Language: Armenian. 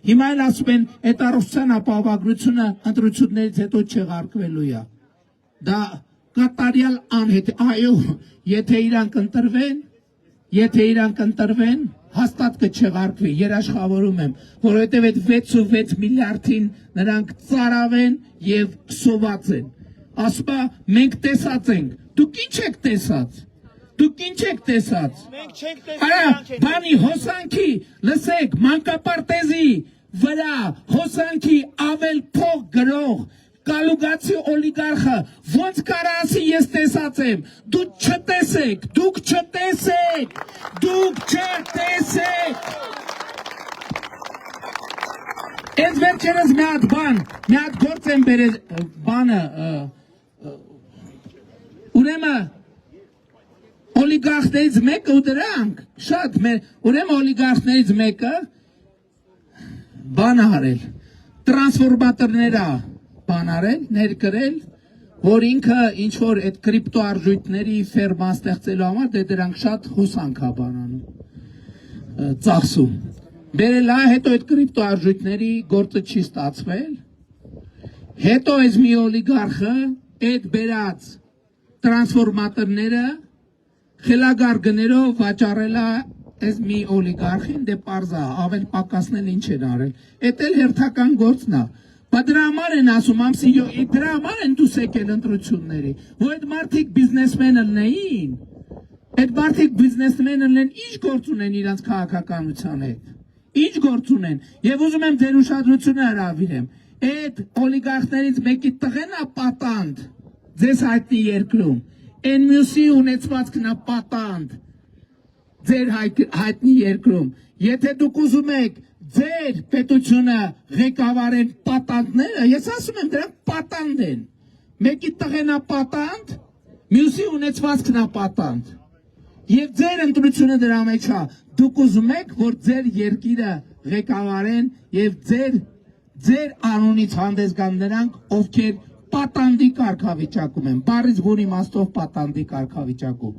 Հիմա էլ ասում են այդ առողջության ապահովագրությունը ընտրություններից հետո չեղարկվելու է։ Դա կատարյալ անհետ, այո, եթե իրանք ընտրվեն, հաստատ կչեղարկվի, երաշխավորում եմ, որովհետև այդ 6.6 միլիարդին նրանք ծարավ են և սոված են։ Ասում է, մենք տեսած ենք, դուք ինչ եք տեսած։ Դուք ինչ եք տեսած։ Բանի հոսանքի, լսեք, մանկապարտեզի վրա հոսանքի ավել փող գրող կալուգացի օլիգարխը ոնց կարա ասի ես տեսած եմ, դուք չտեսեք, Ես վերջերս մի հատ գործ եմ բերել բանը, ուրեմն օլիգարխներից մեկը ու դրանք, շատ ուրեմն օլիգարխներից մեկը բան արել, տրանսֆորմատորները բան արել, ներկրել, որ ինքը ինչ-որ այդ կրիպտո արժույթների ֆերմա ստեղծելու համար, դե դրանք շատ հոսանք է բանանում, ծախսում։ Բերել է, հետո այդ կրիպտո արժույթների գործը չի ստացվել, հետո այս մի օլիգարխը այդ բերած տրանսֆորմատորները խելագար գներով վաճառել է այս մի օլիգարխին, դե պարզա, ավել պակասնել ինչ են արել, էդ էլ հերթական գործն է, բա դրա համար են ասում, դրա համար են դուս եկել ընտրությունների, որ այդ մարդիկ բիզնեսմենը լինեին, այդ մարդիկ բիզնեսմենը լինեն, ինչ գործ ունեն իրանց քաղաքականության հետ, ինչ գործ ունեն, և ուզում եմ ձեր ուշադրությունը հրավիրեմ, այդ օլիգարխներից մեկի տղեն է պատանդ, ձեզ հայտնի երկրում, են մյուսի ունեցվածքն է պատանդ, ձեր հայտնի երկրում, եթե դուք ուզում եք ձեր պետությունը ղեկավարեն պատանդները, ես ասում եմ դրանք պատանդ են, մեկի տղեն է պատանդ, մյուսի ունեցվածքն է պատանդ, և ձեր ընտրությունը դրա մեջ է, դուք ուզում եք, որ ձեր երկիրը ղեկավարեն և ձեր անունից հանդես գան նրանք, ովքեր պատանդի կարգավիճակում են, բառից բուն իմաստով պատանդի կարգավիճակում։